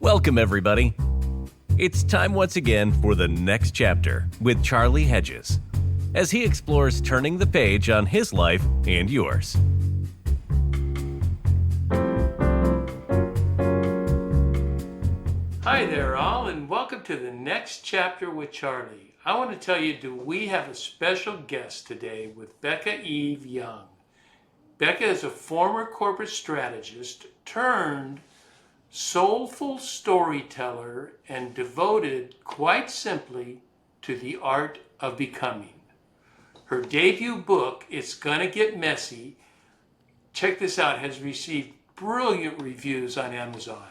Welcome, everybody. It's time once again for the next chapter with Charlie Hedges, as he explores turning the page on his life and yours. Hi there all, and welcome to the next chapter with Charlie. I want to tell you, we have a special guest today with Becca Eve Young. Becca is a former corporate strategist turned soulful storyteller and devoted, quite simply, to the art of becoming. Her debut book, It's Gonna Get Messy, check this out, has received brilliant reviews on Amazon.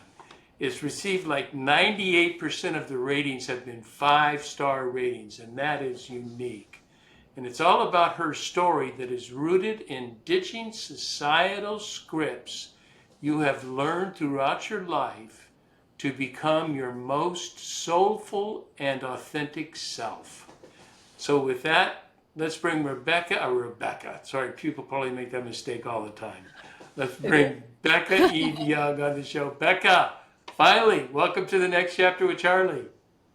It's received like 98% of the ratings have been 5-star ratings, and that is unique. And it's all about her story that is rooted in ditching societal scripts you have learned throughout your life to become your most soulful and authentic self. So with that, let's bring Rebecca. Sorry, people probably make that mistake all the time. Let's bring Becca Eve Young on the show. Becca, finally, welcome to the next chapter with Charlie.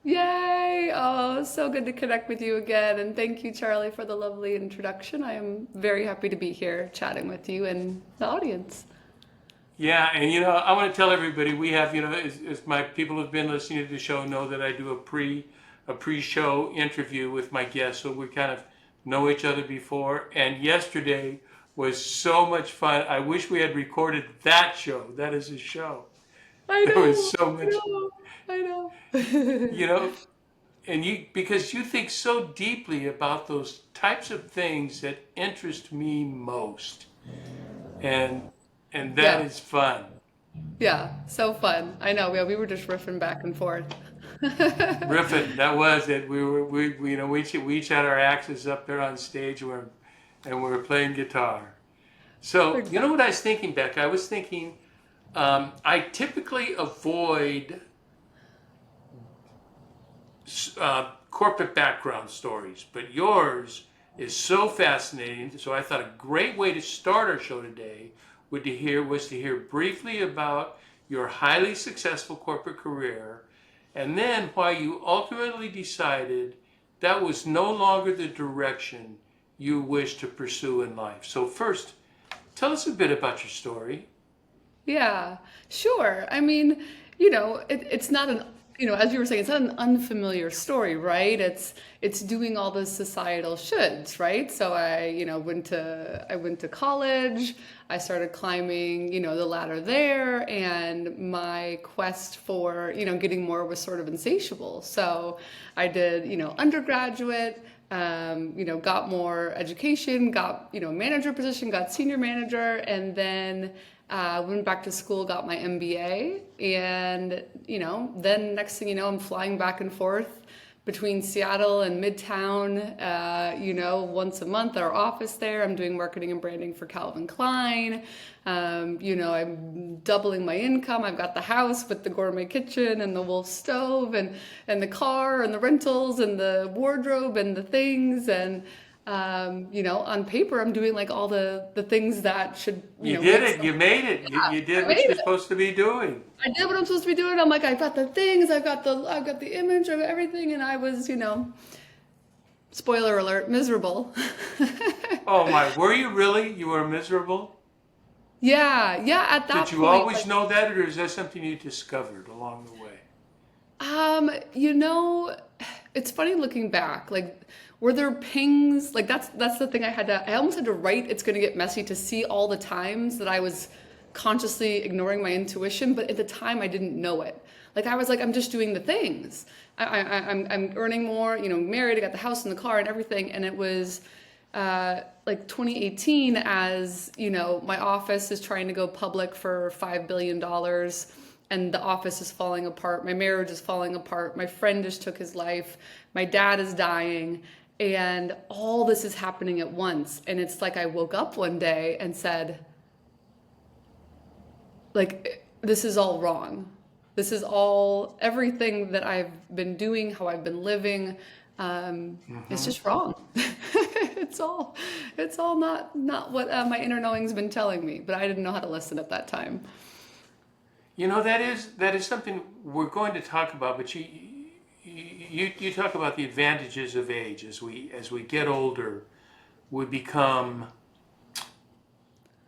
Yay! Oh, so good to connect with you again. And thank you, Charlie, for the lovely introduction. I am very happy to be here chatting with you and the audience. Yeah, and I want to tell everybody we have, as my people who've been listening to the show know that I do a pre-show interview with my guests, so we kind of know each other before. And yesterday was so much fun. I wish we had recorded that show. That is a show. I know. There was so much. I know. And because you think so deeply about those types of things that interest me most, and that is fun. Yeah, so fun. I know. We were just riffing back and forth. Riffing, that was it. We each had our axes up there on stage, and we were playing guitar. So you know what I was thinking, Becca? I was thinking I typically avoid corporate background stories, but yours is so fascinating. So I thought a great way to start our show today was to hear briefly about your highly successful corporate career, and then why you ultimately decided that was no longer the direction you wish to pursue in life. So first, tell us a bit about your story. Yeah, sure. I mean, it's not an, as you were saying, it's not an unfamiliar story, right? It's doing all the societal shoulds, right? So I went to college. I started climbing, the ladder there, and my quest for, getting more was sort of insatiable. So I did, undergraduate. Got more education, got, manager position, got senior manager, and then went back to school, got my MBA, and, then next thing you know, I'm flying back and forth between Seattle and Midtown, once a month, our office there. I'm doing marketing and branding for Calvin Klein. I'm doubling my income. I've got the house with the gourmet kitchen and the Wolf stove and the car and the rentals and the wardrobe and the things. And, on paper, I'm doing like all the things that should, You did it. You made it. You did what you're supposed to be doing. I did what I'm supposed to be doing. I'm like, I've got the things, I've got the image of everything, and I was, spoiler alert, miserable. Oh my, were you really? You were miserable? Yeah, at that point. Did you always know that, or is that something you discovered along the way? It's funny looking back. Like, were there pings? Like, that's the thing I almost had to write It's Gonna Get Messy to see all the times that I was consciously ignoring my intuition, but at the time I didn't know it. Like, I was like, I'm just doing the things. I'm earning more, married, I got the house and the car and everything, and it was like 2018 as, my office is trying to go public for $5 billion and the office is falling apart. My marriage is falling apart. My friend just took his life. My dad is dying. And all this is happening at once. And it's like I woke up one day and said, like, this is all wrong. This is all, everything that I've been doing, how I've been living, it's just wrong. It's all not what my inner knowing's been telling me, but I didn't know how to listen at that time. That is something we're going to talk about. But you talk about the advantages of age. As we get older, we become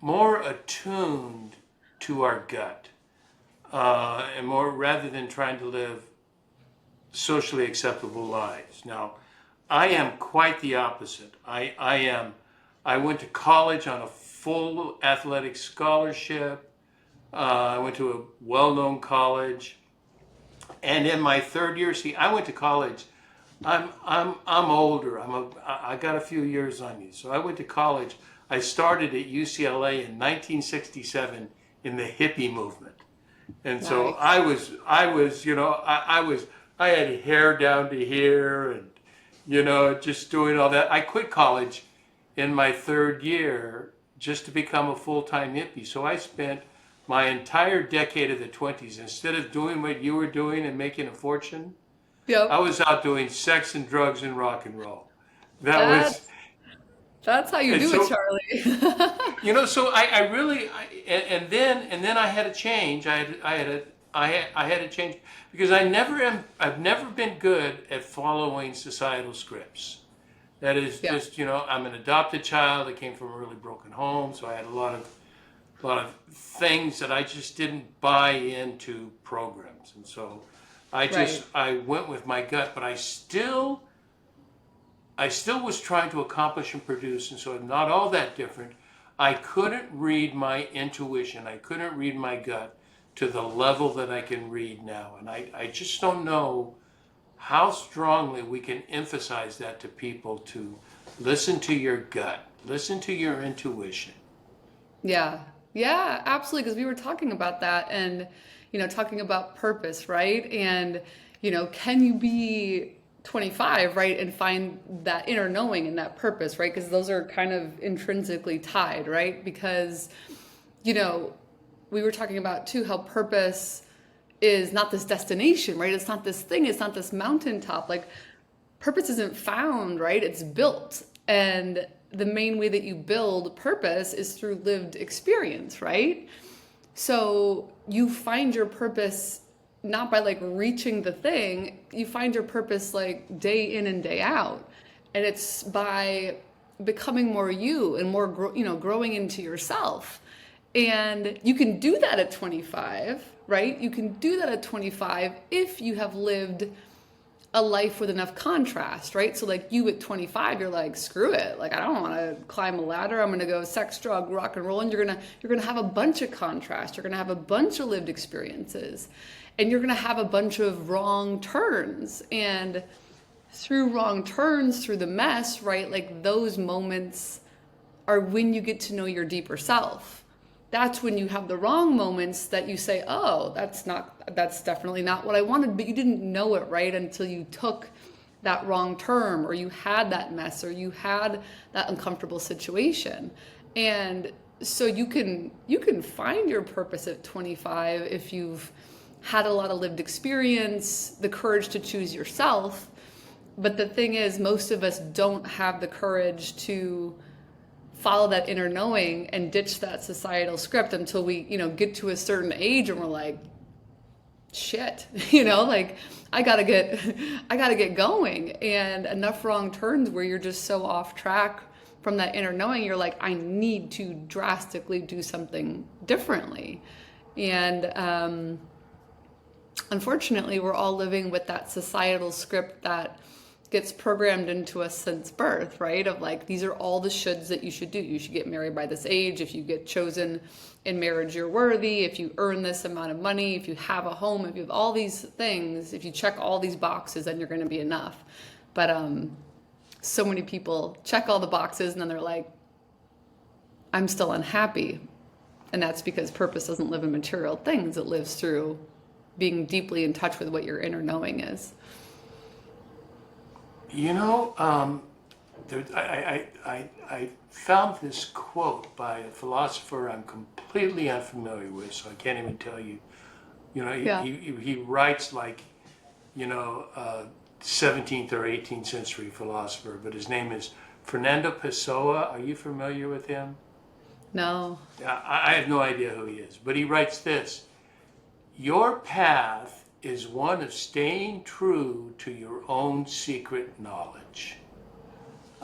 more attuned to our gut, and more rather than trying to live socially acceptable lives. Now, I am quite the opposite. I went to college on a full athletic scholarship. I went to a well-known college, and in my third year, see, I went to college. I'm older. I got a few years on you. So I went to college. I started at UCLA in 1967 in the hippie movement. And so Nice. I had hair down to here and, just doing all that. I quit college in my third year just to become a full-time hippie. So I spent my entire decade of the 20s, instead of doing what you were doing and making a fortune, I Yep. was out doing sex and drugs and rock and roll. That was, That's that's how you and do it, so Charlie. So I really, and then I had a change. I had a change because I've never been good at following societal scripts. That is Yeah. just, I'm an adopted child. I came from a really broken home, so I had a lot of things that I just didn't buy into programs, and so Right. I went with my gut, but I still was trying to accomplish and produce, and so not all that different. I couldn't read my intuition. I couldn't read my gut to the level that I can read now. And I just don't know how strongly we can emphasize that to people, to listen to your gut, listen to your intuition. Yeah. Yeah, absolutely. Because we were talking about that and, talking about purpose, right? And, can you be 25, right? And find that inner knowing and that purpose, right? Because those are kind of intrinsically tied, right? Because, you know, we were talking about too how purpose is not this destination, right? It's not this thing, it's not this mountaintop. Like purpose isn't found, right? It's built. And the main way that you build purpose is through lived experience, right? So you find your purpose not by like reaching the thing, you find your purpose like day in and day out. And it's by becoming more you and more, growing into yourself. And you can do that at 25, right? You can do that at 25 if you have lived a life with enough contrast, right? So like you at 25, you're like, screw it. Like I don't want to climb a ladder. I'm going to go sex, drug, rock and roll, and you're going to have a bunch of contrast. You're going to have a bunch of lived experiences. And you're going to have a bunch of wrong turns. And through wrong turns, through the mess, right? Like those moments are when you get to know your deeper self. That's when you have the wrong moments that you say, oh, that's definitely not what I wanted, but you didn't know it, right? Until you took that wrong turn or you had that mess or you had that uncomfortable situation. And so you can find your purpose at 25 if you've had a lot of lived experience, the courage to choose yourself. But the thing is, most of us don't have the courage to follow that inner knowing and ditch that societal script until we, get to a certain age and we're like, shit, like I gotta get going. And enough wrong turns where you're just so off track from that inner knowing, you're like, I need to drastically do something differently. And unfortunately, we're all living with that societal script that gets programmed into us since birth, right? Of like, these are all the shoulds that you should do. You should get married by this age. If you get chosen in marriage, you're worthy. If you earn this amount of money, if you have a home, if you have all these things, if you check all these boxes, then you're going to be enough. But so many people check all the boxes and then they're like, I'm still unhappy. And that's because purpose doesn't live in material things. It lives through being deeply in touch with what your inner knowing is. You know, I found this quote by a philosopher I'm completely unfamiliar with, so I can't even tell you. Yeah. He writes like, 17th or 18th century philosopher, but his name is Fernando Pessoa. Are you familiar with him? No. I have no idea who he is, but he writes this. Your path is one of staying true to your own secret knowledge.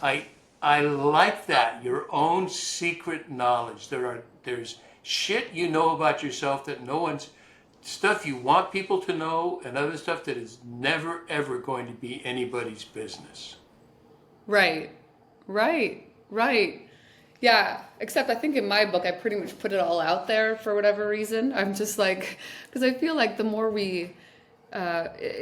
I I like that, your own secret knowledge. There's shit you know about yourself that no one's, stuff you want people to know, and other stuff that is never ever going to be anybody's business. Right, right. Yeah, except I think in my book, I pretty much put it all out there for whatever reason. I'm just like, because I feel like the more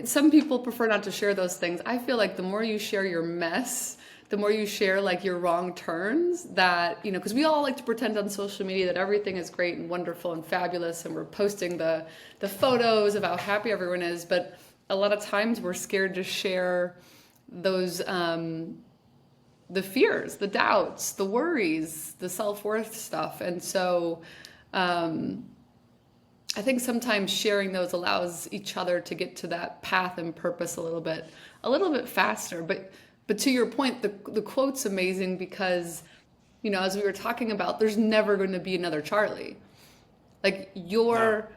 some people prefer not to share those things. I feel like the more you share your mess, the more you share like your wrong turns that, because we all like to pretend on social media that everything is great and wonderful and fabulous and we're posting the photos of how happy everyone is. But a lot of times we're scared to share those, the fears, the doubts, the worries, the self-worth stuff. And so I think sometimes sharing those allows each other to get to that path and purpose a little bit faster. But to your point, the quote's amazing because, as we were talking about, there's never going to be another Charlie. Like No. your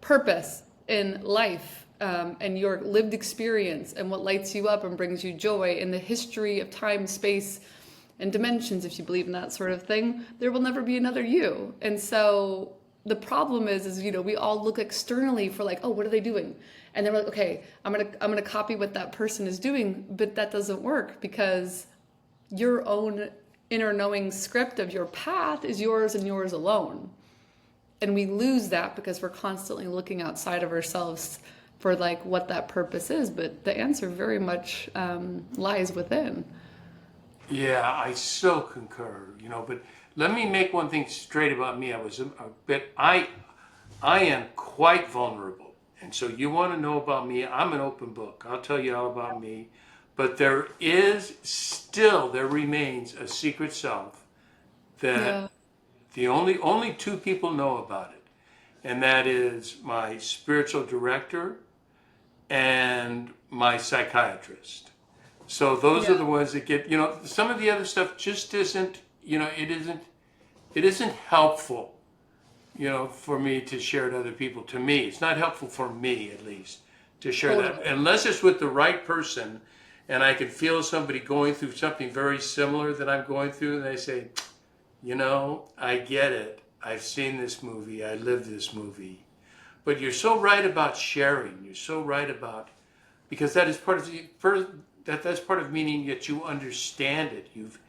purpose in life, and your lived experience and what lights you up and brings you joy in the history of time, space, and dimensions, if you believe in that sort of thing, there will never be another you. And so the problem is we all look externally for like, oh, what are they doing? And then we're like, okay, I'm gonna copy what that person is doing, but that doesn't work because your own inner knowing script of your path is yours and yours alone. And we lose that because we're constantly looking outside of ourselves for like what that purpose is, but the answer very much lies within. Yeah, I so concur, but let me make one thing straight about me. I was a bit, I am quite vulnerable. And so you want to know about me, I'm an open book. I'll tell you all about me. But there remains a secret self that Yeah, the only two people know about it. And that is my spiritual director and my psychiatrist. So those are yeah, the ones that get, some of the other stuff just isn't, it isn't helpful, for me to share to other people. To me, it's not helpful for me, at least, to share that totally. unless it's with the right person, and I can feel somebody going through something very similar that I'm going through, and they say, I get it. I've seen this movie. I lived this movie. But you're so right about sharing. You're so right about, because that is part of that's part of meaning that you understand it. You've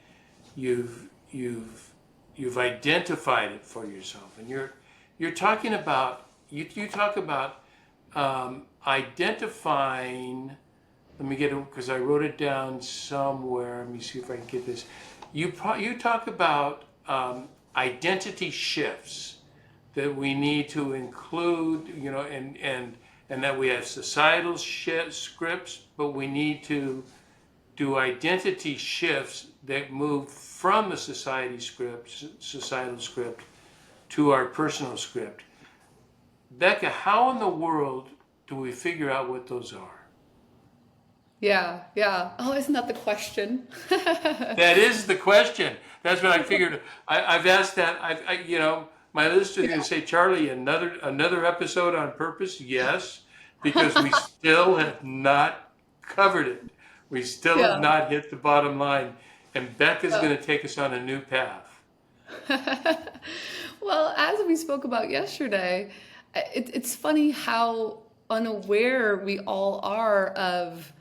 you've you've identified it for yourself, and you're talking about, you talk about identifying. Let me get it because I wrote it down somewhere. Let me see if I can get this. You talk about identity shifts that we need to include, and that we have societal scripts, but we need to do identity shifts that move from the societal script to our personal script. Becca, how in the world do we figure out what those are? Yeah, yeah. Oh, isn't that the question? That is the question. That's what I figured. I've asked that. My listeners are going to say, Charlie, another episode on purpose. Yes, because we still have not covered it. We still have Yeah. not hit the bottom line, and Becca's going to take us on a new path. Well, as we spoke about yesterday, it's funny how unaware we all are of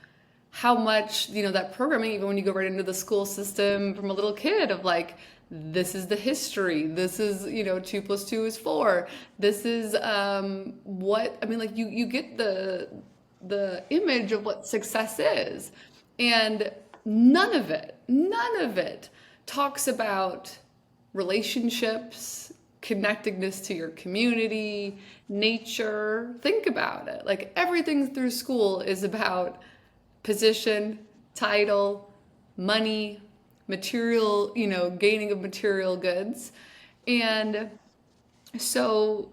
how much, that programming, even when you go right into the school system from a little kid of like, this is the history, this is, 2 + 2 is 4. This is like you get the image of what success is. And none of it talks about relationships, connectedness to your community, nature. Think about it. Like everything through school is about position, title, money, material, gaining of material goods. And so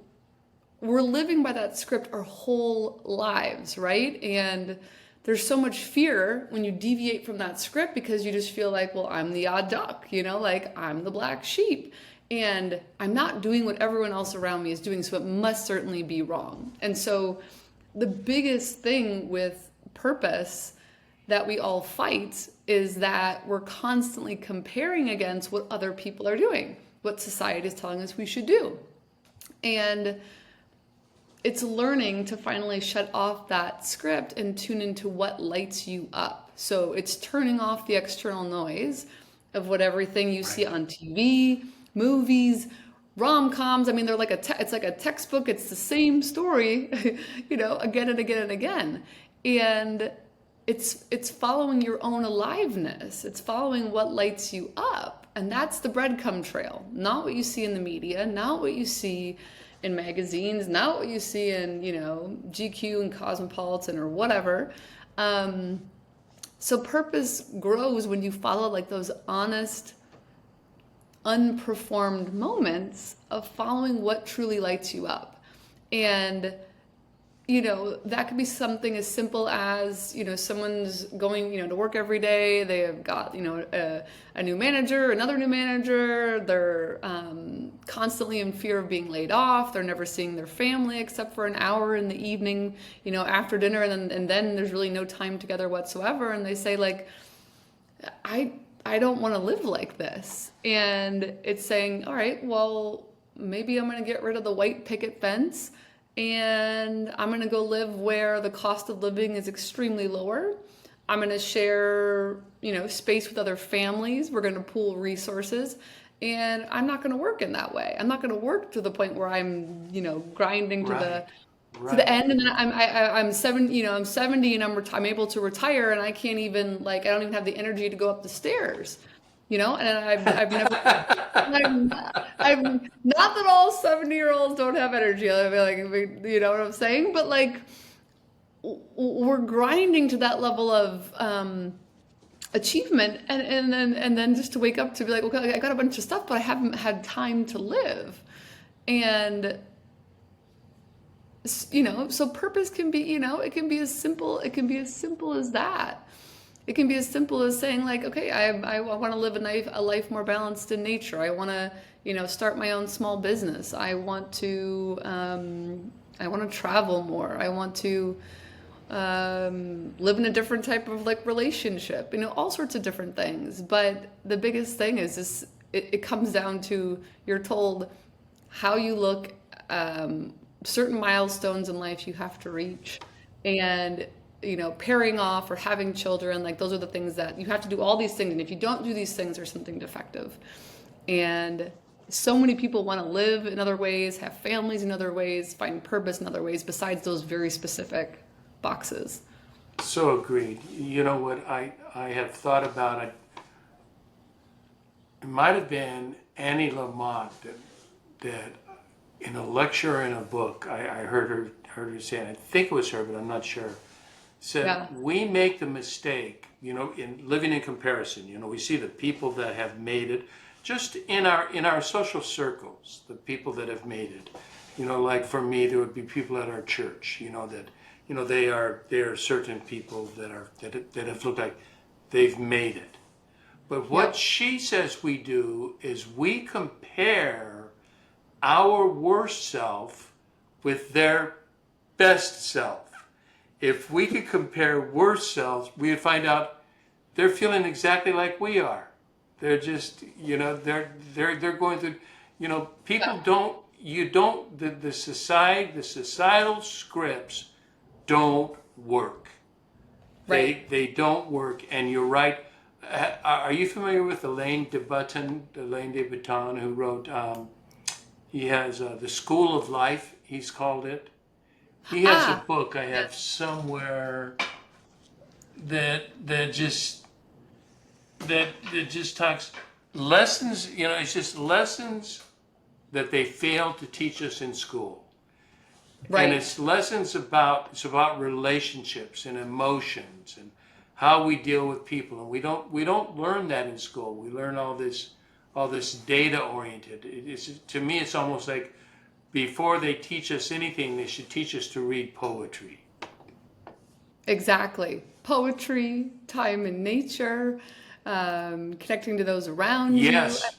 we're living by that script our whole lives, right? And there's so much fear when you deviate from that script because you just feel like, well, I'm the odd duck, like I'm the black sheep. And I'm not doing what everyone else around me is doing, so it must certainly be wrong. And so the biggest thing with purpose that we all fight is that we're constantly comparing against what other people are doing, what society is telling us we should do. And it's learning to finally shut off that script and tune into what lights you up. So it's turning off the external noise of what everything you see on TV, movies, rom-coms. I mean, they're like it's like a textbook. It's the same story, again and again and again. And it's following your own aliveness. It's following what lights you up. And that's the breadcrumb trail, not what you see in the media, not what you see in magazines, not what you see in, GQ and Cosmopolitan or whatever. So purpose grows when you follow like those honest, unperformed moments of following what truly lights you up. And that could be something as simple as, someone's going, to work every day. They have got, a new manager, another new manager. They're constantly in fear of being laid off. They're never seeing their family except for an hour in the evening, after dinner. And then there's really no time together whatsoever. And they say like, I don't want to live like this. And it's saying, all right, well, maybe I'm going to get rid of the white picket fence and I'm going to go live where the cost of living is extremely lower. I'm going to share, space with other families. We're going to pool resources, and I'm not going to work in that way. I'm not going to work to the point where I'm, grinding to the end, and then I'm 70, I'm 70, and I'm able to retire, and I can't even I don't even have the energy to go up the stairs. And I've never, I'm not that all 70-year-olds don't have energy. I mean, you know what I'm saying? But we're grinding to that level of achievement, and then just to wake up to be like, okay, I got a bunch of stuff, but I haven't had time to live. And so purpose can be, it can be as simple as that. It can be as simple as saying okay, I want to live a life more balanced in nature. I want to, start my own small business. I want to travel more. I want to live in a different type of relationship. All sorts of different things. But the biggest thing is it comes down to you're told how you look, certain milestones in life you have to reach, and pairing off or having children, those are the things that you have to do, all these things. And if you don't do these things, there's something defective. And so many people want to live in other ways, have families in other ways, find purpose in other ways besides those very specific boxes. So agreed. You know what I have thought about it? It might have been Annie Lamott that in a lecture or in a book, I heard her say, and I think it was her, but I'm not sure, said, we make the mistake, in living in comparison. We see the people that have made it just in our social circles, the people that have made it. Like for me, there would be people at our church, that they are certain people that have looked like they've made it. But what she says we do is we compare our worst self with their best self. If we could compare worst selves, we would find out they're feeling exactly like we are. They're just, they're going through, people the societal scripts don't work. Right. They don't work. And you're right. Are you familiar with Alain de Botton, who wrote, he has The School of Life, he's called it. He has a book I have somewhere that just talks lessons, it's just lessons that they failed to teach us in school. Right. And it's lessons about relationships and emotions and how we deal with people. And we don't learn that in school. We learn all this data oriented. To me, it's almost like before they teach us anything, they should teach us to read poetry. Exactly. Poetry, time in nature, connecting to those around you. Yes.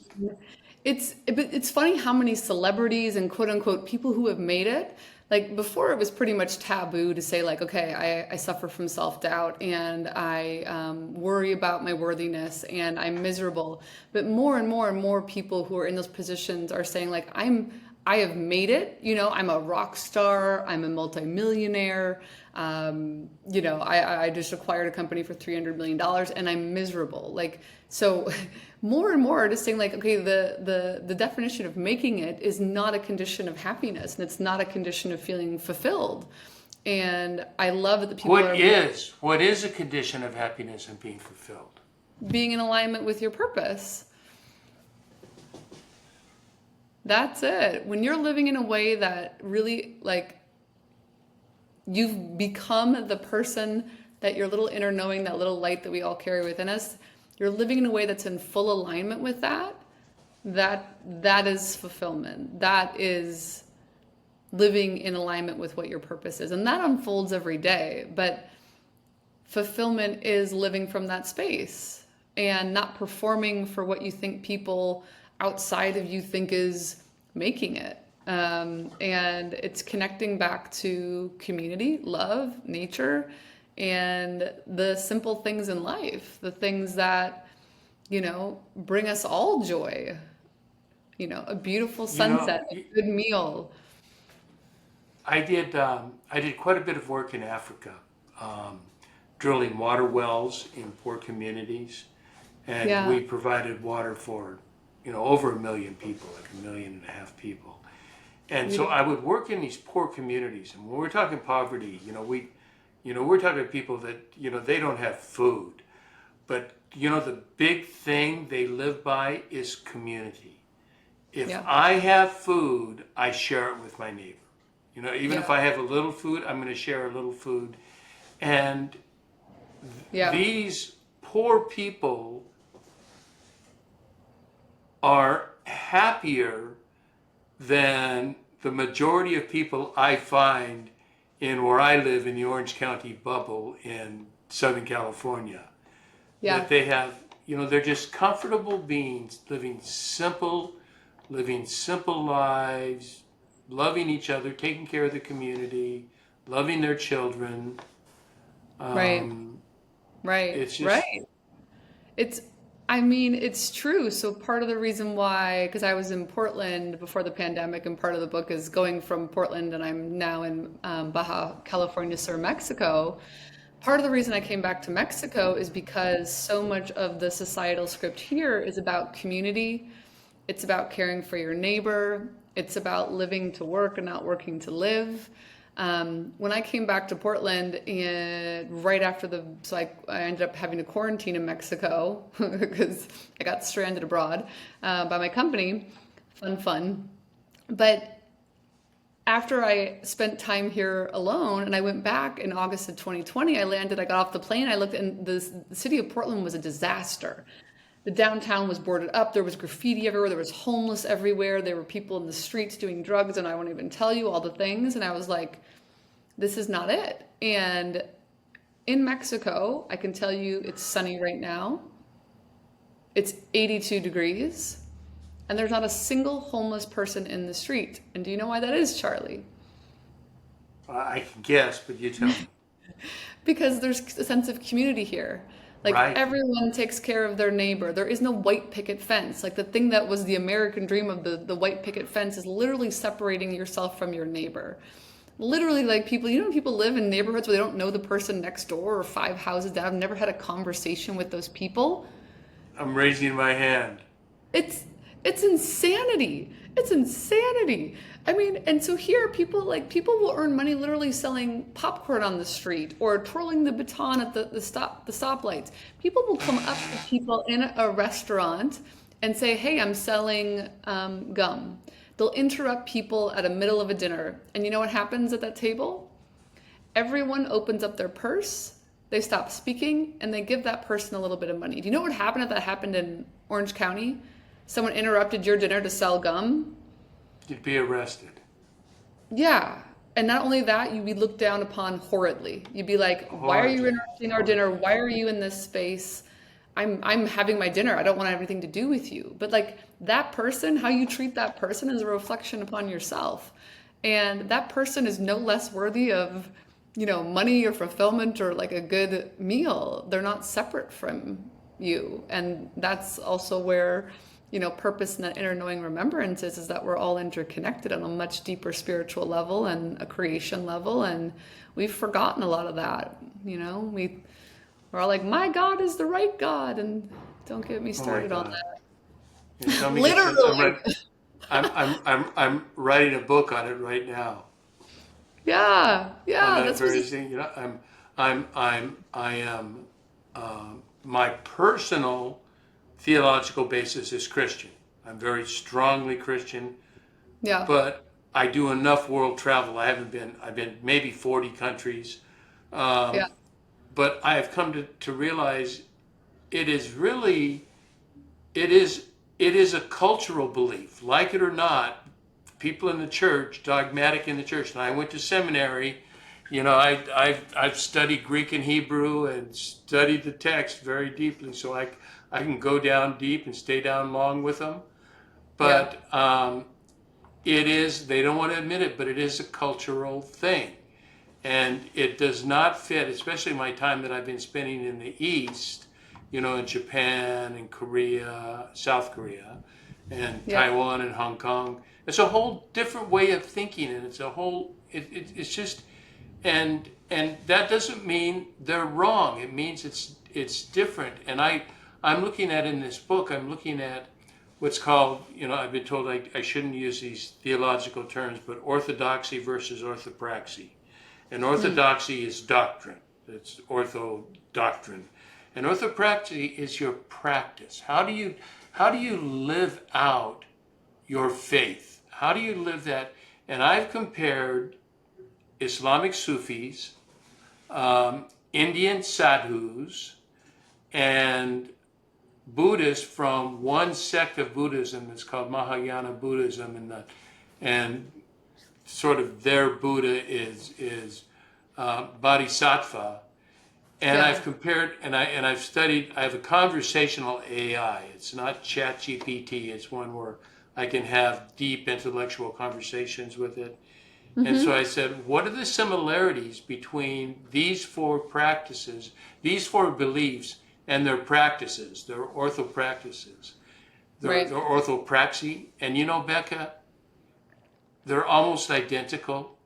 It's funny how many celebrities and quote unquote people who have made it. Like before, it was pretty much taboo to say like, okay, I suffer from self-doubt and I worry about my worthiness and I'm miserable. But more and more and more people who are in those positions are saying like, I have made it. You know, I'm a rock star. I'm a multimillionaire. You know, I just acquired a company for $300 million and I'm miserable. Like, so more and more are just saying like, okay, the definition of making it is not a condition of happiness and it's not a condition of feeling fulfilled. And I love that the people What is a condition of happiness and being fulfilled? being in alignment with your purpose. That's it. When you're living in a way that really like you've become the person that your little inner knowing, that little light that we all carry within us, you're living in a way that's in full alignment with that is fulfillment. That is living in alignment with what your purpose is. And that unfolds every day. But fulfillment is living from that space and not performing for what you think people outside of you think is making it. And it's connecting back to community, love, nature, and the simple things in life, the things that, you know, bring us all joy. You know, a beautiful sunset, a good meal. I did quite a bit of work in Africa, drilling water wells in poor communities, and Yeah. we provided water for, you know, over 1 million people, like 1.5 million people. And so I would work in these poor communities, and when we're talking poverty, we're talking people that, you know, they don't have food, but you know, the big thing they live by is community. If Yeah. I have food, I share it with my neighbor. You know, even if Yeah. I have a little food, I'm going to share a little food. And Yeah. these poor people are happier than the majority of people I find in where I live in the Orange County bubble in Southern California. Yeah. That they have, you know, they're just comfortable beings living simple lives, loving each other, taking care of the community, loving their children. Right. Right. It's just, Right. It's, I mean, it's true. So part of the reason why, because I was in Portland before the pandemic, and part of the book is going from Portland, and I'm now in Baja California Sur, Mexico. Part of the reason I came back to Mexico is because so much of the societal script here is about community. It's about caring for your neighbor. It's about living to work and not working to live. When I came back to Portland and right after I ended up having to quarantine in Mexico because I got stranded abroad by my company. Fun. But after I spent time here alone and I went back in August of 2020, I got off the plane, I looked, and the city of Portland was a disaster. The downtown was boarded up. There was graffiti everywhere. There was homeless everywhere. There were people in the streets doing drugs, and I won't even tell you all the things. And I was like, this is not it. And in Mexico, I can tell you it's sunny right now. It's 82 degrees, and there's not a single homeless person in the street. And do you know why that is, Charlie? I can guess, but you tell me. Because there's a sense of community here. Like Right? everyone takes care of their neighbor. There is no white picket fence. Like the thing that was the American dream of the white picket fence is literally separating yourself from your neighbor. Literally, like people, you know, people live in neighborhoods where they don't know the person next door or 5 houses down. I've never had a conversation with those people. I'm raising my hand. It's it's insanity. It's insanity. I mean, and so here people will earn money literally selling popcorn on the street or twirling the baton at the stoplights. People will come up to people in a restaurant and say, "Hey, I'm selling gum." They'll interrupt people at the middle of a dinner, and you know what happens at that table? Everyone opens up their purse, they stop speaking, and they give that person a little bit of money. Do you know what happened if that happened in Orange County? Someone interrupted your dinner to sell gum? You'd be arrested. Yeah. And not only that, you'd be looked down upon horridly. You'd be like, why are you Horribly. interrupting our dinner? Why are you in this space? I'm having my dinner. I don't want anything to do with you. But like that person, how you treat that person is a reflection upon yourself. And that person is no less worthy of, money or fulfillment or like a good meal. They're not separate from you. And that's also where, purpose and that inner knowing remembrance is that we're all interconnected on a much deeper spiritual level and a creation level. And we've forgotten a lot of that. We're all like, my God is the right God, and don't get me Oh my started on God. You that. tell me this, Literally. I'm writing a book on it right now. Yeah, On yeah, that that's very what. thing, I am, my personal theological basis is Christian. I'm very strongly Christian, Yeah, but I do enough world travel. I've been maybe 40 countries, yeah, but I have come to realize it is really, it is, it is a cultural belief, like it or not. People in the church, dogmatic in the church, and I went to seminary. I've studied Greek and Hebrew and studied the text very deeply, so I can go down deep and stay down long with them. yeah, But it is, they don't want to admit it, but it is a cultural thing. And it does not fit, especially my time that I've been spending in the East, in Japan and Korea, South Korea, and yeah, Taiwan and Hong Kong. It's a whole different way of thinking, and it's a whole, it's just, and that doesn't mean they're wrong. It means it's different. And I'm looking at in this book, I'm looking at what's called, I've been told I shouldn't use these theological terms, but orthodoxy versus orthopraxy. And orthodoxy is doctrine. It's ortho doctrine. And orthopraxy is your practice. How do you live out your faith? How do you live that? And I've compared Islamic Sufis, Indian sadhus, and Buddhists from one sect of Buddhism that's called Mahayana Buddhism, and sort of their Buddha is Bodhisattva. And yeah, I've compared, and I've studied. I have a conversational AI. It's not Chat GPT. It's one where I can have deep intellectual conversations with it. And so I said, what are the similarities between these four practices, these four beliefs, and their practices, their ortho practices, their right. orthopraxy? And Becca, they're almost identical.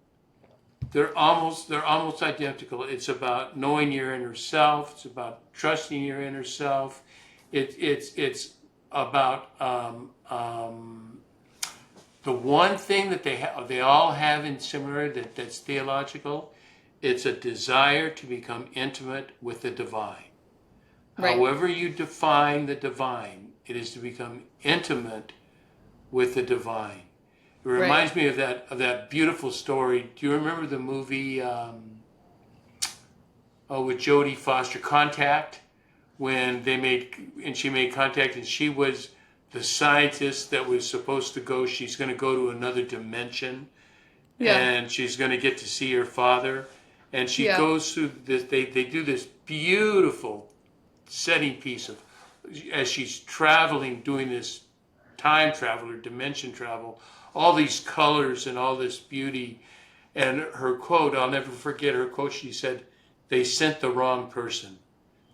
They're almost identical. It's about knowing your inner self. It's about trusting your inner self. It's about the one thing that they all have in similar that's theological. It's a desire to become intimate with the divine. Right. However you define the divine, it is to become intimate with the divine. It Right. reminds me of that beautiful story. Do you remember the movie with Jodie Foster, Contact? When she made contact, and she was the scientist that was supposed to go. She's going to go to another dimension, Yeah. and she's going to get to see her father. And she Yeah. goes through this. They do this beautiful setting piece of as she's traveling, doing this time travel or dimension travel, all these colors and all this beauty. And her quote, I'll never forget her quote, she said, "They sent the wrong person.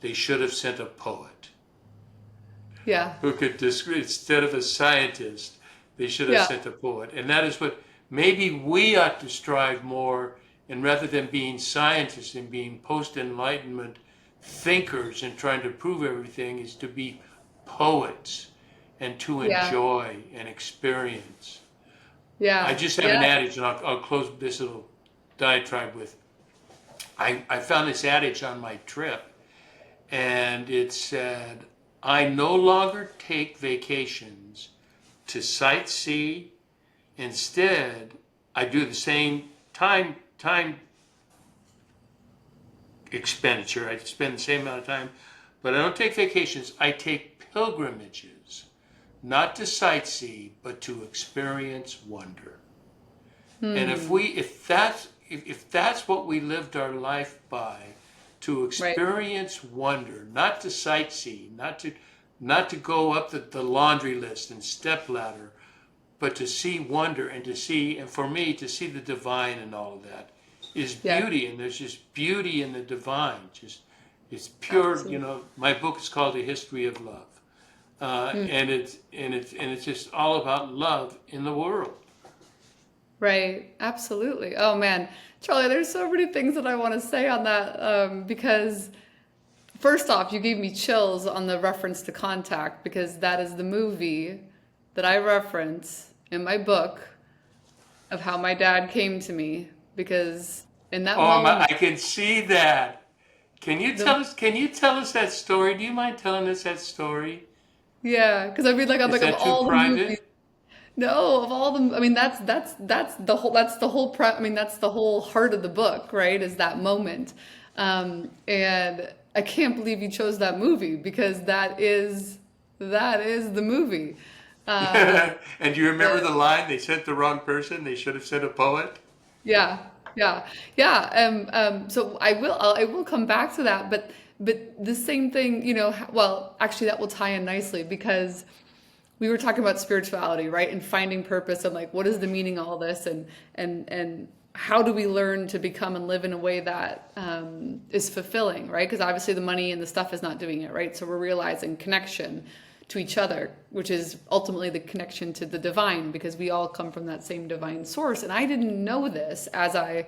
They should have sent a poet Yeah. who could describe, instead of a scientist, they should have Yeah. sent a poet." And that is what maybe we ought to strive more, and rather than being scientists and being post-enlightenment thinkers and trying to prove everything, is to be poets and to Yeah. enjoy and experience. I Yeah. just have an Yeah. adage, and I'll close this little diatribe with, I found this adage on my trip, and it said, I no longer take vacations to sightsee. Instead, I do the same time expenditure. I spend the same amount of time, but I don't take vacations. I take pilgrimages, not to sightsee, but to experience wonder. And if that's what we lived our life by, to Right. experience wonder, not to sightsee, not to go up the laundry list and step ladder, but to see wonder and to see, and for me, to see the divine and all of that is Yeah. beauty. And there's just beauty in the divine. Just, it's pure, Absolutely. my book is called A History of Love. And it's just all about love in the world. Right. Absolutely. Oh man, Charlie, there's so many things that I want to say on that because first off, you gave me chills on the reference to Contact because that is the movie that I reference in my book of how my dad came to me because in that Oh my, moment, I can see that. Can you the tell us? Can you tell us that story? Do you mind telling us that story? yeah, because I mean, like I'm Is like of that too all the movies. private? No, of all the, I mean, I mean, that's the whole heart of the book, right? Is that moment. And I can't believe you chose that movie because that is the movie. Uh, And do you remember the line? They sent the wrong person. They should have sent a poet. yeah, yeah, yeah. So I will come back to that, but the same thing, well, actually that will tie in nicely because we were talking about spirituality, right? And finding purpose and like what is the meaning of all this and how do we learn to become and live in a way that is fulfilling, right? Because obviously the money and the stuff is not doing it, right? So we're realizing connection to each other, which is ultimately the connection to the divine, because we all come from that same divine source. And I didn't know this as I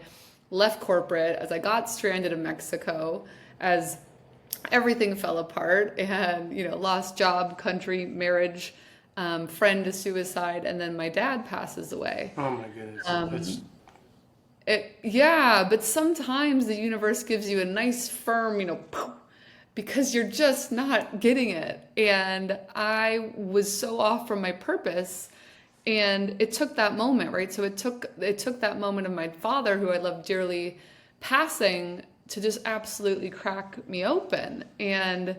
left corporate, as I got stranded in Mexico, as everything fell apart and lost job, country, marriage, friend to suicide, and then my dad passes away. Oh my goodness, that's Yeah, but sometimes the universe gives you a nice firm, poof, because you're just not getting it. And I was so off from my purpose, and it took that moment, right? So it took that moment of my father, who I love dearly, passing to just absolutely crack me open. And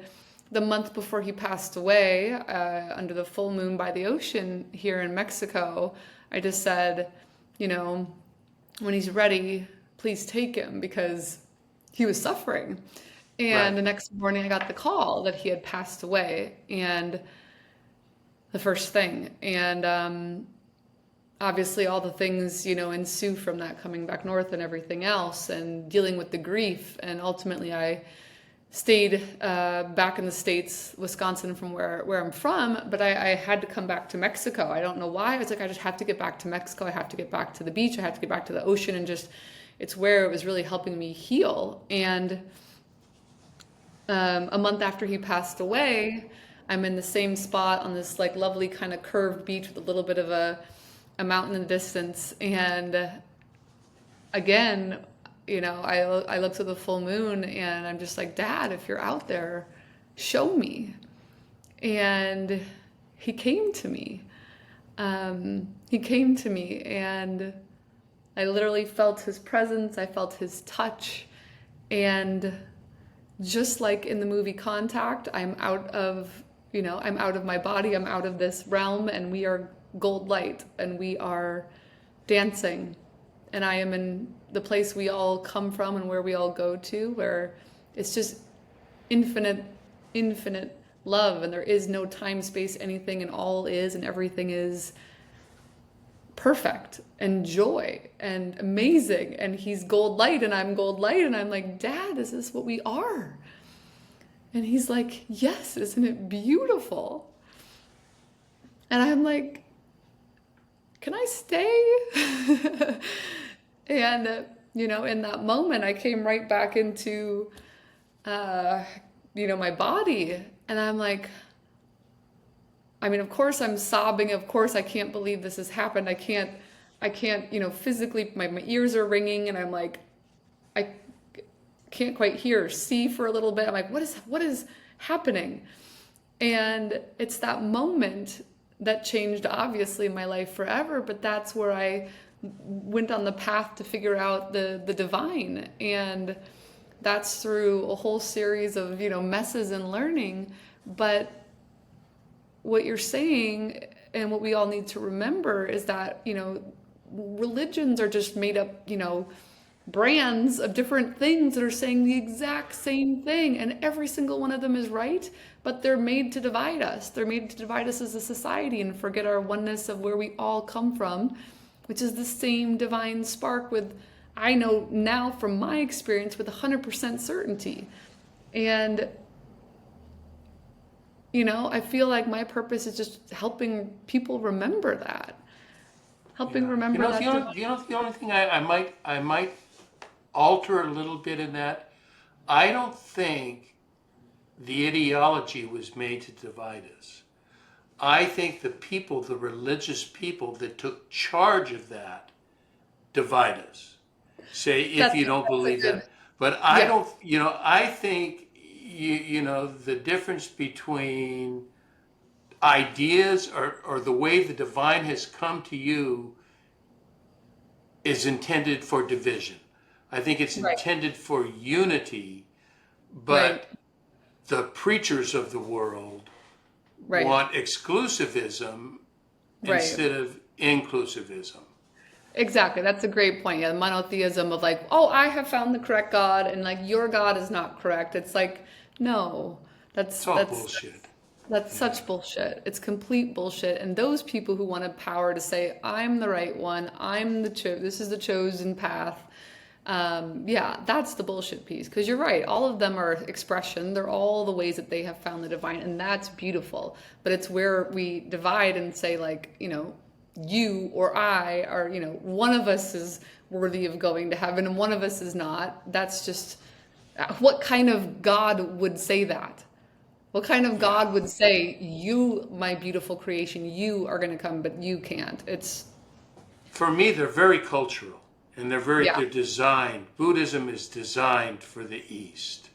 the month before he passed away, under the full moon by the ocean here in Mexico, I just said, when he's ready, please take him because he was suffering. And right. the next morning, I got the call that he had passed away, and the first thing. And obviously, all the things, ensue from that, coming back north and everything else, and dealing with the grief. And ultimately, I stayed back in the States, Wisconsin, from where I'm from, but I had to come back to Mexico. I don't know why. I was like, I just have to get back to Mexico. I have to get back to the beach. I have to get back to the ocean, and just, it's where it was really helping me heal. And a month after he passed away, I'm in the same spot on this like lovely kind of curved beach with a little bit of a mountain in the distance. And again, I looked at the full moon and I'm just like, Dad, if you're out there, show me. And he came to me. He came to me and I literally felt his presence. I felt his touch. And just like in the movie Contact, I'm out of my body. I'm out of this realm, and we are gold light, and we are dancing. And I am in the place we all come from and where we all go to, where it's just infinite, infinite love, and there is no time, space, anything, and all is, and everything is perfect and joy and amazing. And he's gold light and I'm gold light, and I'm like, Dad, is this what we are? And he's like, yes, isn't it beautiful? And I'm like, can I stay? And in that moment I came right back into my body, and I'm like, I mean, of course I'm sobbing. Of course I can't believe this has happened. I can't, physically, my ears are ringing, and I'm like, I can't quite hear or see for a little bit. I'm like, what is happening? And it's that moment that changed, obviously, my life forever. But that's where I went on the path to figure out the divine. And that's through a whole series of, messes and learning. But what you're saying, and what we all need to remember, is that, religions are just made up, brands of different things that are saying the exact same thing, and every single one of them is right, but they're made to divide us. They're made to divide us as a society and forget our oneness of where we all come from, which is the same divine spark with, I know now from my experience, with 100% certainty. And I feel like my purpose is just helping people remember that. Helping Yeah. remember that. The only thing I might alter a little bit in that, I don't think the ideology was made to divide us. I think the people, the religious people that took charge of that, divide us. Say, if you don't That's a believe good, that. But I yeah, don't, I think, the difference between ideas or the way the divine has come to you is intended for division. I think it's right, intended for unity, right, but the preachers of the world right, want exclusivism right. instead of inclusivism. Exactly. That's a great point. Yeah, the monotheism of like, oh, I have found the correct God, and like your God is not correct. It's like, no, that's It's all that's bullshit. that's Yeah. such bullshit. It's complete bullshit. And those people who wanted power to say, I'm the right one, this is the chosen path. Yeah, that's the bullshit piece. Because you're right, all of them are expression. They're all the ways that they have found the divine, and that's beautiful. But it's where we divide and say, like, you or I are, one of us is worthy of going to heaven and one of us is not. That's just, what kind of God would say that? What kind of Yeah. God would say, you, my beautiful creation, you are going to come, but you can't? It's, For me, they're very cultural, and yeah, they're designed. Buddhism is designed for the East.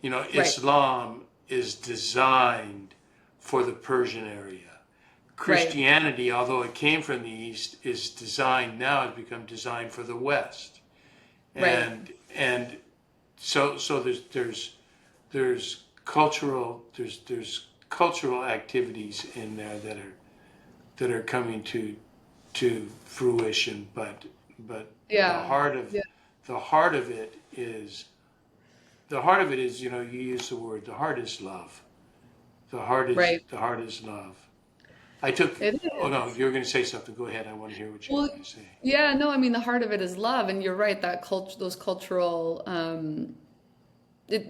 right, Islam is designed for the Persian area. right, Christianity, although it came from the East, is designed now, has become designed for the West. right. And so there's cultural activities in there that are coming to fruition, but the Yeah, heart of yeah, the heart of it is the heart of it is, you use the word, the heart is love. right. The heart is love. I took It Oh no, is. you're going to say something. Go ahead. I want to hear what you're Well, going to say. yeah, no, I mean, the heart of it is love. And you're right, that those cultural,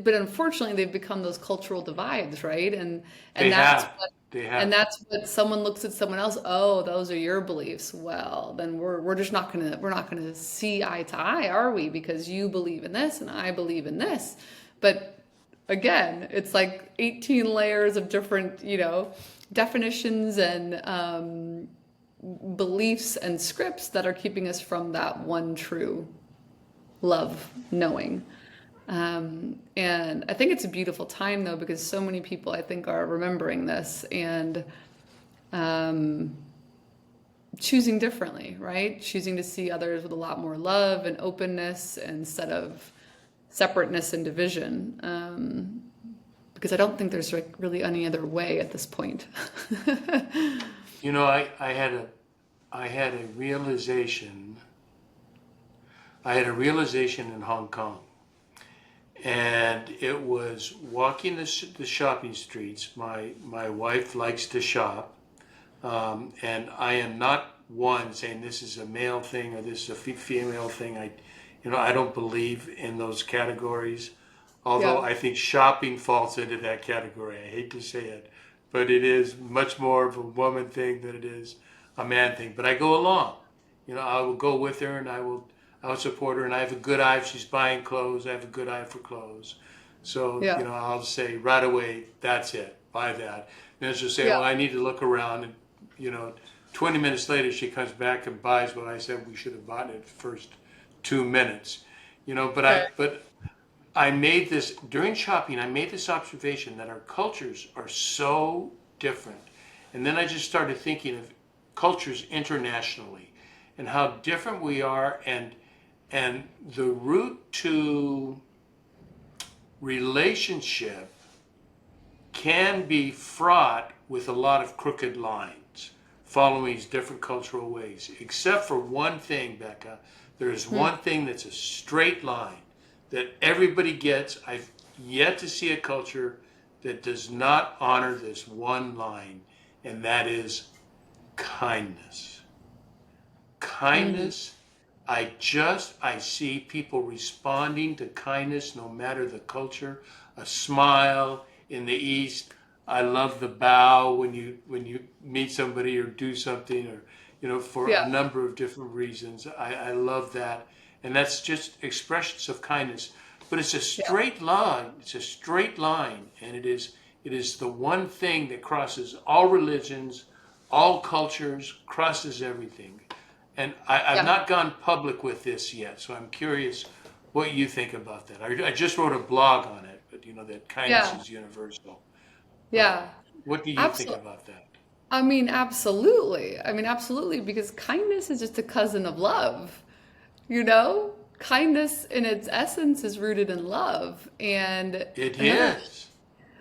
but unfortunately they've become those cultural divides, right? And They that's have. what They and have. that's what someone looks at someone else, oh, those are your beliefs. Well, then we're just not gonna see eye to eye, are we? Because you believe in this and I believe in this. But again, it's like 18 layers of different, definitions and beliefs and scripts that are keeping us from that one true love knowing. And I think it's a beautiful time though, because so many people I think are remembering this and choosing differently, right? Choosing to see others with a lot more love and openness instead of separateness and division. Because I don't think there's like really any other way at this point. I had a realization. I had a realization in Hong Kong, and it was walking the shopping streets. My wife likes to shop, and I am not one saying this is a male thing or this is a female thing. I don't believe in those categories. Although Yeah, I think shopping falls into that category. I hate to say it, but it is much more of a woman thing than it is a man thing. But I go along. I will go with her and I will support her. And I have a good eye if she's buying clothes. I have a good eye for clothes. So, yeah, I'll say right away, that's it, buy that. Then she'll say, yeah, well, I need to look around. And, 20 minutes later, she comes back and buys what I said we should have bought in the first 2 minutes. right. But I made this during shopping. I made this observation that our cultures are so different, and then I just started thinking of cultures internationally and how different we are, and the route to relationship can be fraught with a lot of crooked lines, following these different cultural ways. Except for one thing, Becca, There's one thing that's a straight line that everybody gets. I've yet to see a culture that does not honor this one line, and that is kindness. Mm. Kindness. I see people responding to kindness no matter the culture. A smile in the East. I love the bow when you meet somebody or do something, or for a Yeah, number of different reasons. I love that. And that's just expressions of kindness. But it's a yeah, straight line. It's a straight line. And it is the one thing that crosses all religions, all cultures, crosses everything. And I've yeah, not gone public with this yet, so I'm curious what you think about that. I just wrote a blog on it, but that kindness yeah, is universal. But yeah. what do you think Absolutely. about that? I mean, absolutely. I mean, absolutely, because kindness is just a cousin of love, you know? Kindness in its essence is rooted in love. And It another is.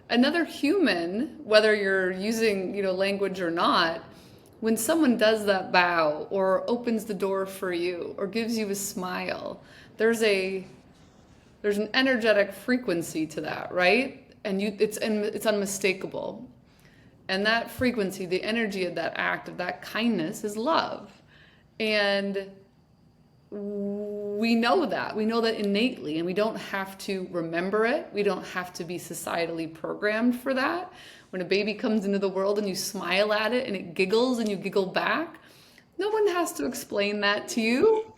another human, whether you're using, language or not, when someone does that bow or opens the door for you or gives you a smile, there's a there's an energetic frequency to that, right? And it's unmistakable. And that frequency, the energy of that act, of that kindness is love. And we know that. We know that innately, and we don't have to remember it. We don't have to be societally programmed for that. When a baby comes into the world and you smile at it and it giggles and you giggle back, no one has to explain that to you.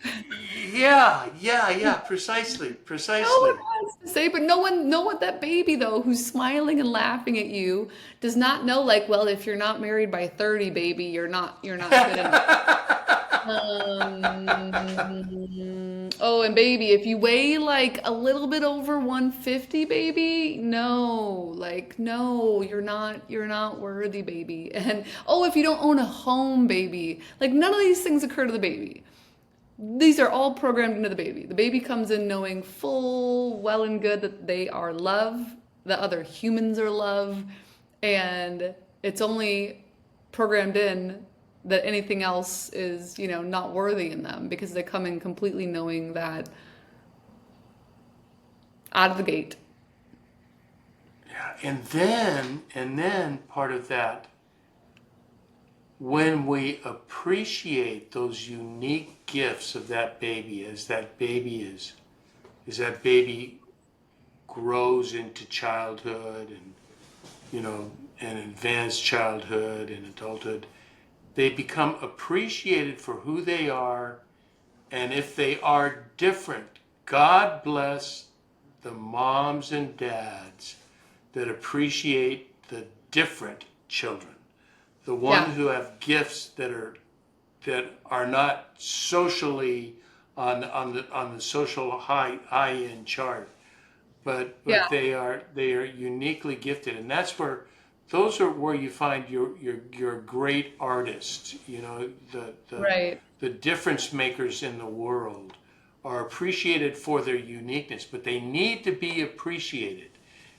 Yeah, yeah, yeah, precisely, No one precisely. has to say, but no one know what that baby though, who's smiling and laughing at you, does not know. Like, well, if you're not married by 30, baby, you're not good enough. Oh, and baby, if you weigh like a little bit over 150, baby, no, like no, you're not worthy, baby. And oh, if you don't own a home, baby, like none of these things occur to the baby. These are all programmed into the baby. The baby comes in knowing full well and good that they are love, that other humans are love, and it's only programmed in that anything else is, not worthy in them because they come in completely knowing that out of the gate. Yeah, and then part of that, when we appreciate those unique gifts of that baby, as that baby grows into childhood and and advanced childhood and adulthood, they become appreciated for who they are. And if they are different, God bless the moms and dads that appreciate the different children, the Yeah, ones who have gifts that are not socially on the social high end chart, but yeah, they are uniquely gifted, and those are where you find your great artists. right. The difference makers in the world are appreciated for their uniqueness, but they need to be appreciated.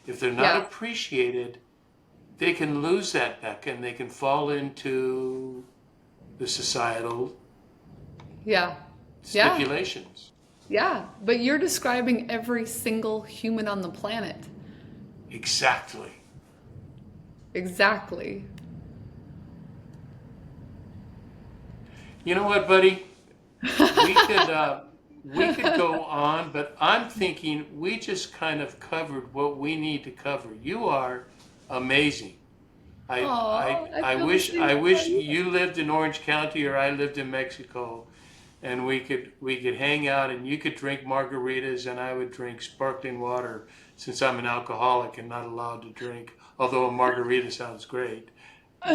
If they're not Yeah, appreciated, they can lose that back and they can fall into the societal yeah, yeah, stipulations. yeah. But you're describing every single human on the planet. Exactly. Exactly. You know what, buddy? We could we could go on, but I'm thinking we just kind of covered what we need to cover. You are amazing. I I Oh, I I feel the wish same I way about wish you. you lived in Orange County or I lived in Mexico, and we could hang out and you could drink margaritas and I would drink sparkling water since I'm an alcoholic and not allowed to drink. Although a margarita sounds great,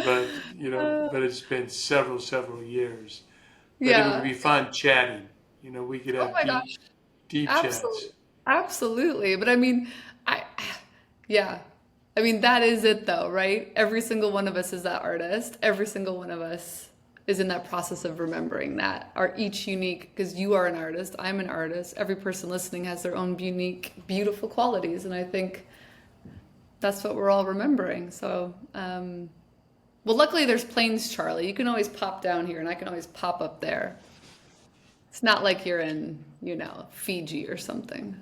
but it's been several years. But it would Yeah. be fun chatting. We could Oh have my gosh. deep chats. Absolutely. Absolutely. But I mean, I, yeah. I mean, that is it though, right? Every single one of us is that artist. Every single one of us is in that process of remembering that are each unique because you are an artist. I'm an artist. Every person listening has their own unique, beautiful qualities. And I think that's what we're all remembering. So, well, luckily there's planes, Charlie. You can always pop down here and I can always pop up there. It's not like you're in, Fiji or something.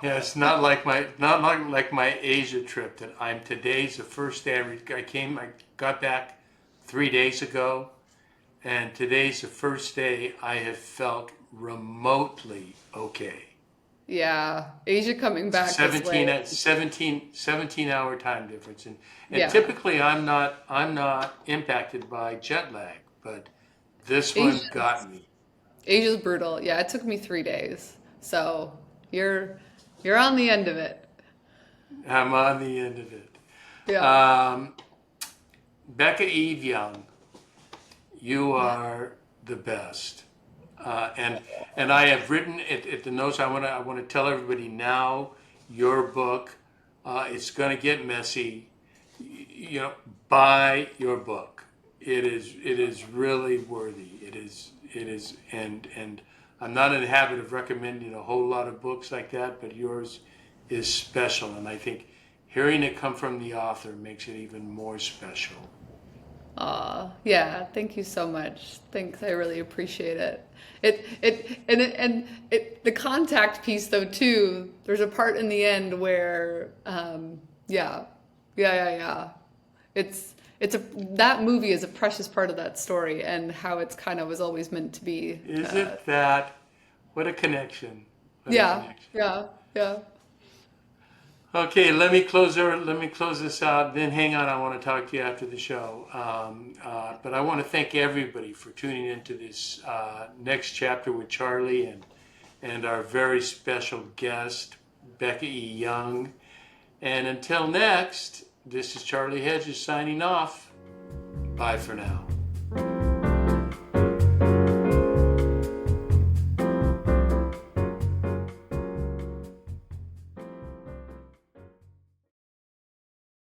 Yeah, it's not like my Asia trip that today's the first day I got back 3 days ago, and today's the first day I have felt remotely okay. Yeah, Asia coming It's a back this way. 17 hour time difference, and Yeah, typically I'm not impacted by jet lag, but this one Asia's got me. Asia's brutal. Yeah, it took me 3 days. So you're you're on the end of it. I'm on the end of it. Yeah. Um, Becca Eve Young, you are the best. And I have written at the notes. I want to tell everybody now. Your book, it's going to get messy. You know, buy your book. It is really worthy. It is, and I'm not in the habit of recommending a whole lot of books like that, but yours is special, and I think hearing it come from the author makes it even more special. Yeah, thank you so much. Thanks, I really appreciate it. The contact piece though too. There's a part in the end where, yeah, yeah. It's a that movie is a precious part of that story and how it's kind of was always meant to be. Is it that? What a connection! What a Yeah, connection! yeah, yeah. Okay, let me close this out. Then hang on, I want to talk to you after the show. But I want to thank everybody for tuning into this next chapter with Charlie and our very special guest, Becca E. Young. And until next, this is Charlie Hedges signing off. Bye for now.